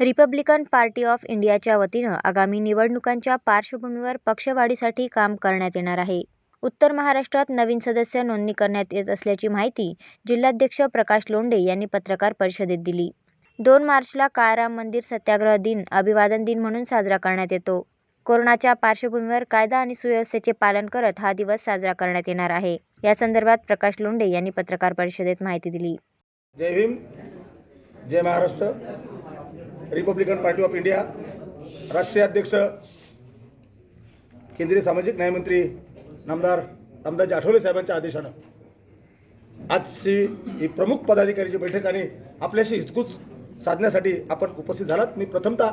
Republican Party of इंडियाच्या वतीनं आगामी निवडणुकांच्या पार्श्वभूमीवर पक्षवाढीसाठी काम करण्यात येणार आहे. उत्तर महाराष्ट्रात नवीन सदस्य नोंदणी करण्यात येत असल्याची माहिती जिल्हाध्यक्ष प्रकाश लोंढे यांनी पत्रकार परिषदेत दिली. 2 मार्चला काळाराम मंदिर सत्याग्रह दिन अभिवादन दिन म्हणून साजरा करण्यात येतो. कोरोनाच्या पार्श्वभूमीवर कायदा आणि सुव्यवस्थेचे पालन करत हा दिवस साजरा करण्यात येणार आहे. या संदर्भात प्रकाश लोंढे यांनी पत्रकार परिषदेत माहिती दिली. जय भीम, जय Maharashtra. Republican Party of India राष्ट्रीय अध्यक्ष केंद्रीय सामाजिक न्याय मंत्री नामदार रामदासजी आठवले साहेबांच्या आदेशानं आजची ही प्रमुख पदाधिकाऱ्याची बैठक आणि आपल्याशी हिचकूच साधण्यासाठी आपण उपस्थित झालात. मी प्रथमतः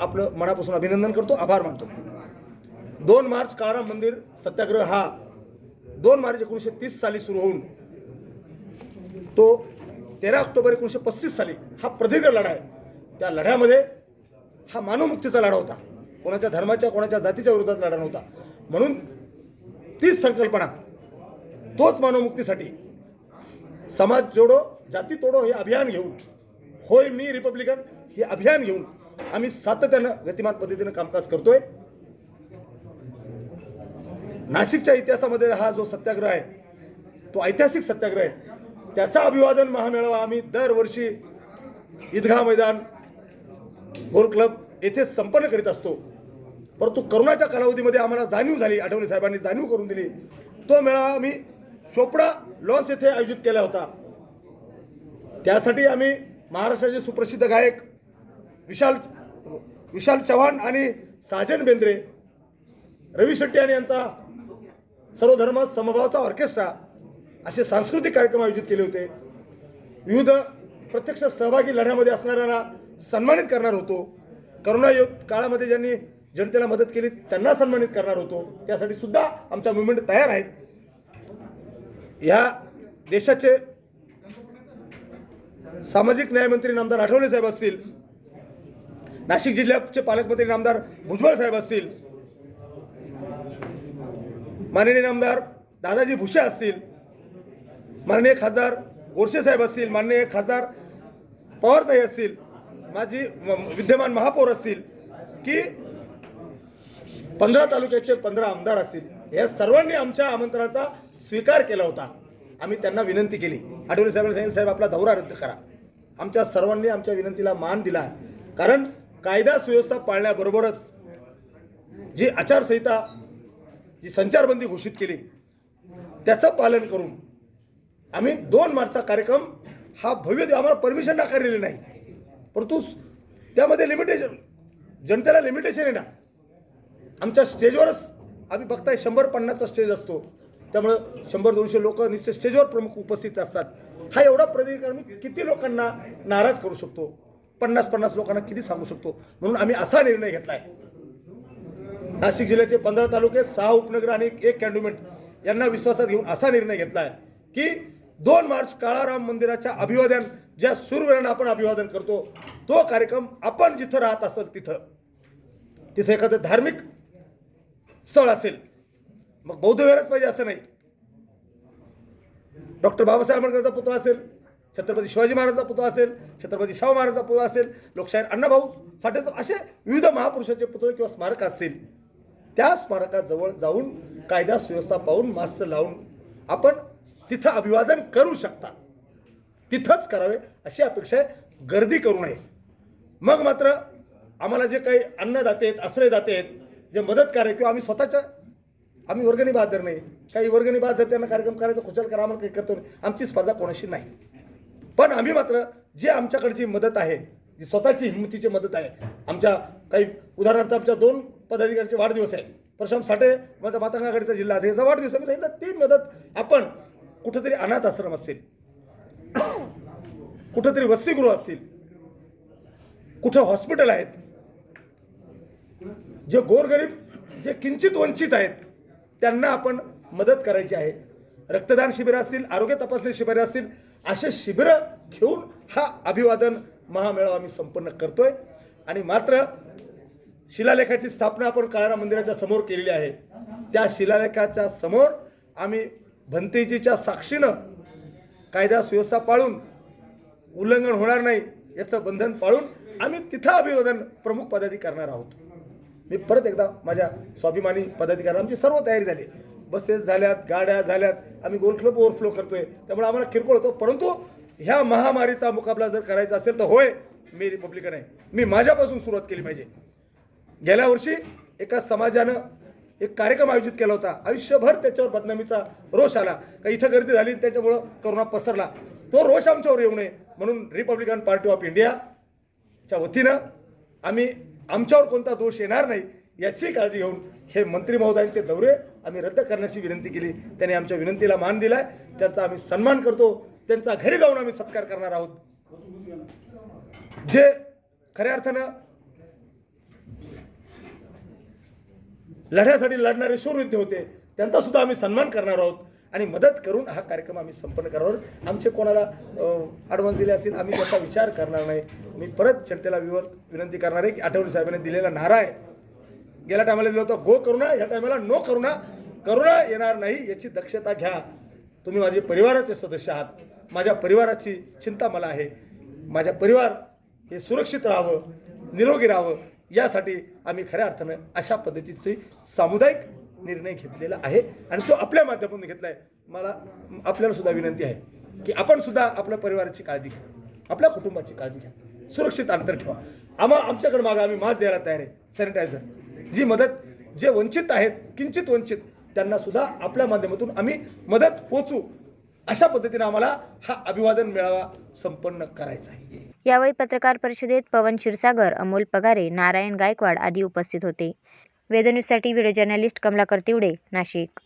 आपलं मनापासून अभिनंदन करतो, आभार मानतो. 2 मार्च काळाराम मंदिर सत्याग्रह हा 2 मार्च 1930 साली सुरू होऊन तो 13 ऑक्टोबर 1935 साली हा प्रदीर्घ लढा आहे. त्या लढ्यामध्ये हा मानवमुक्तीचा लढा होता, कोणाच्या धर्माच्या कोणाच्या जातीच्या विरोधात लढा नव्हता. म्हणून तीच संकल्पना, तोच मानवमुक्तीसाठी समाज जोडो जाती तोडो हे अभियान घेऊन, होय मी रिपब्लिकन हे अभियान घेऊन आम्ही सातत्यानं गतिमान पद्धतीनं कामकाज करतोय. नाशिकच्या इतिहासामध्ये हा जो सत्याग्रह आहे तो ऐतिहासिक सत्याग्रह आहे. त्याचा अभिवादन महामेळावा आम्ही दरवर्षी ईदगाह मैदान गोल क्लब येथे संपन्न करीत असतो. परंतु करोनाच्या कालावधीमध्ये आम्हाला जाणीव झाली, आठवले साहेबांनी जाणीव करून दिली. तो मेळावा आम्ही चोपडा लॉन्स येथे आयोजित केला होता. त्यासाठी आम्ही महाराष्ट्राचे सुप्रसिद्ध गायक विशाल चव्हाण आणि साजन बेंद्रे, रवी शेट्टी आणि यांचा सर्वधर्म समभावाचा ऑर्केस्ट्रा असे सांस्कृतिक कार्यक्रम आयोजित केले होते. विविध प्रत्यक्ष सहभागी लढ्यामध्ये असणाऱ्यांना सन्मानित करणार होतो. करोना काळामध्ये ज्यांनी जनतेला मदत केली त्यांना सन्मानित करणार होतो. त्यासाठी सुद्धा आमच्या मुवमेंट तयार आहेत. ह्या देशाचे सामाजिक न्यायमंत्री नामदार आठवले साहेब असतील, नाशिक जिल्ह्याचे पालकमंत्री नामदार भुजबळ साहेब असतील, माननीय नामदार दादाजी भुसे असतील, माननीय खासदार गोरसे साहेब असतील, माननीय खासदार पवारताई असतील, माझी विद्यमान महापौर असतील, की 15 तालुक्याचे 15 आमदार असतील, या सर्वांनी आमच्या आमंत्रणाचा स्वीकार केला होता. आम्ही त्यांना विनंती केली, आठवले साहेबांनी सांगितलं साहेब आपला दौरा रद्द करा. आमच्या सर्वांनी आमच्या विनंतीला मान दिला. कारण कायदा सुव्यवस्था पाळण्याबरोबरच जी आचारसंहिता, जी संचारबंदी घोषित केली त्याचं पालन करून आम्ही 2 मार्चचा कार्यक्रम हा भव्य, आम्हाला परमिशन नाकारलेली नाही, परंतु त्यामध्ये लिमिटेशन, जनतेला लिमिटेशन आहे ना. आमच्या स्टेजवरच आम्ही बघताय 100-50चा स्टेज असतो, त्यामुळं 100-200 लोक निश्चित स्टेजवर प्रमुख उपस्थित असतात. हा एवढा प्रदीर्घ आम्ही किती लोकांना नाराज करू शकतो, 50-50 लोकांना किती सांगू शकतो. म्हणून आम्ही असा निर्णय घेतलाय. नाशिक जिल्ह्याचे 15 तालुके, 6 उपनगर आणि 1 कॅन्टोन्मेंट यांना विश्वासात घेऊन असा निर्णय घेतलाय की 2 मार्च काळाराम मंदिराच्या अभिवादन, ज्या शूरवीरांना आपण अभिवादन करतो, तो कार्यक्रम आपण जिथं राहत असेल तिथं एखादं धार्मिक स्थळ असेल, मग बौद्ध विहारच पाहिजे असं नाही, डॉक्टर बाबासाहेब आंबेडकरचा पुतळा असेल, छत्रपती शिवाजी महाराजांचा पुतळा असेल, छत्रपती शाहू महाराजांचा पुतळा असेल, लोकशाहीर अण्णाभाऊ साठेचा, असे विविध महापुरुषाचे पुतळे किंवा स्मारक असतील, त्या स्मारकाजवळ जाऊन कायदा सुव्यवस्था पाहून मास्क लावून आपण तिथं अभिवादन करू शकता. तिथंच करावे अशी अपेक्षा आहे, गर्दी करू नये. मग मात्र आम्हाला जे काही अन्नदाते आहेत, आश्रयदाते आहेत, जे मदतकार किंवा आम्ही वर्गणी बहादर नाही, काही वर्गणी बहादर त्यांना कार्यक्रम करायचा खुशाल करा, आम्हाला काही करतो नाही, आमची स्पर्धा कोणाशी नाही. पण आम्ही मात्र जे आमच्याकडची मदत आहे, जी स्वतःची हिंमतीची मदत आहे, आमच्या काही उदाहरणार्थ आमच्या 2 पदाधिकाऱ्यांचे वाढदिवस आहे, परशुराम साठे माझा मातंगागडीचा जिल्हा आहे, त्याचा वाढदिवस आहे, मी सांगितलं ती मदत आपण कुठेतरी अनाथ आश्रम असतील, कुठेतरी वसतिगृह असतील, कुठे हॉस्पिटल आहेत, जे गोरगरीब, जे किंचित वंचित आहेत त्यांना आपण मदत करायची आहे. रक्तदान शिबिरं असतील, आरोग्य तपासणी शिबिरं असतील, असे शिबिरं घेऊन हा अभिवादन महामेळावा आम्ही संपन्न करतोय. आणि मात्र शिलालेखाची स्थापना आपण काळाराम मंदिराच्या समोर केलेली आहे. त्या शिलालेखाच्या समोर आम्ही भंतेजीच्या साक्षीनं कायदा सुव्यवस्था पाळून, उल्लंघन होणार नाही याचं बंधन पाळून आम्ही तिथं अभिवादन प्रमुख पदाधिकारी करणार आहोत. मी परत एकदा माझ्या स्वाभिमानी पदाधिकारी आमची सर्व तयारी झाली, बसेस झाल्यात, गाड्या झाल्यात, आम्ही गोल क्लब ओव्हरफ्लो करतोय, त्यामुळे आम्हाला किरकोळ होतो. परंतु ह्या महामारीचा मुकाबला जर करायचा असेल तर होय, मी रिपब्लिकन आहे, मी माझ्यापासून सुरुवात केली पाहिजे. गेल्या वर्षी एका समाजानं एक कार्यक्रम आयोजित केला होता, आयुष्यभर त्याच्यावर बदनामीचा रोष आला का इथं गर्दी झाली त्याच्यामुळं करोना पसरला. तो रोष आमच्यावर येऊ नये म्हणून रिपब्लिकन पार्टी ऑफ इंडियाच्या वतीनं आम्ही आमच्यावर कोणता दोष येणार नाही याची काळजी घेऊन हे मंत्री महोदयांचे दौरे आम्ही रद्द करण्याची विनंती केली. त्यांनी आमच्या विनंतीला मान दिलाय, त्यांचा आम्ही सन्मान करतो. त्यांचा घरी जाऊन आम्ही सत्कार करणार आहोत. जे खऱ्या अर्थानं लढ्यासाठी लढणारे शूरयोद्धे होते त्यांचा सुद्धा आम्ही सन्मान करणार आहोत आणि मदत करून हा कार्यक्रम आम्ही संपन्न करणार आहोत. आमचे कोणाला ॲडव्हान्स दिले असतील आम्ही त्याचा विचार करणार नाही. मी परत जनतेला विनंती करणार आहे की आठवले साहेबांनी दिलेला नारा आहे, गेल्या टायमाला दिला होता गो करुणा, या टायमाला नो करुणा. करुणा येणार नाही याची दक्षता घ्या. तुम्ही माझे परिवाराचे सदस्य आहात, माझ्या परिवाराची चिंता मला आहे. माझ्या परिवार हे सुरक्षित राहावं, निरोगी राहावं यासाठी आम्ही खऱ्या अर्थानं अशा पद्धतीचे सामुदायिक निर्णय घेतलेला आहे आणि तो आपल्या माध्यमातून घेतला आहे. मला आपल्याला सुद्धा विनंती आहे की आपण सुद्धा आपल्या परिवाराची काळजी घ्या, आपल्या कुटुंबाची काळजी घ्या, सुरक्षित अंतर ठेवा. आमच्याकडे मागं आम्ही मास्क द्यायला तयार आहे, सॅनिटायझर, जी मदत जे वंचित आहेत, किंचित वंचित, त्यांना सुद्धा आपल्या माध्यमातून आम्ही मदत पोचू. अशा पद्धतीने आम्हाला हा अभिवादन मेळावा संपन्न करायचा आहे. यावेळी पत्रकार परिषदेत पवन क्षीरसागर, अमोल पगारे, नारायण गायकवाड आदी उपस्थित होते. वेद न्यूजसाठी व्हिडिओ जर्नलिस्ट कमलाकर तिवडे, नाशिक.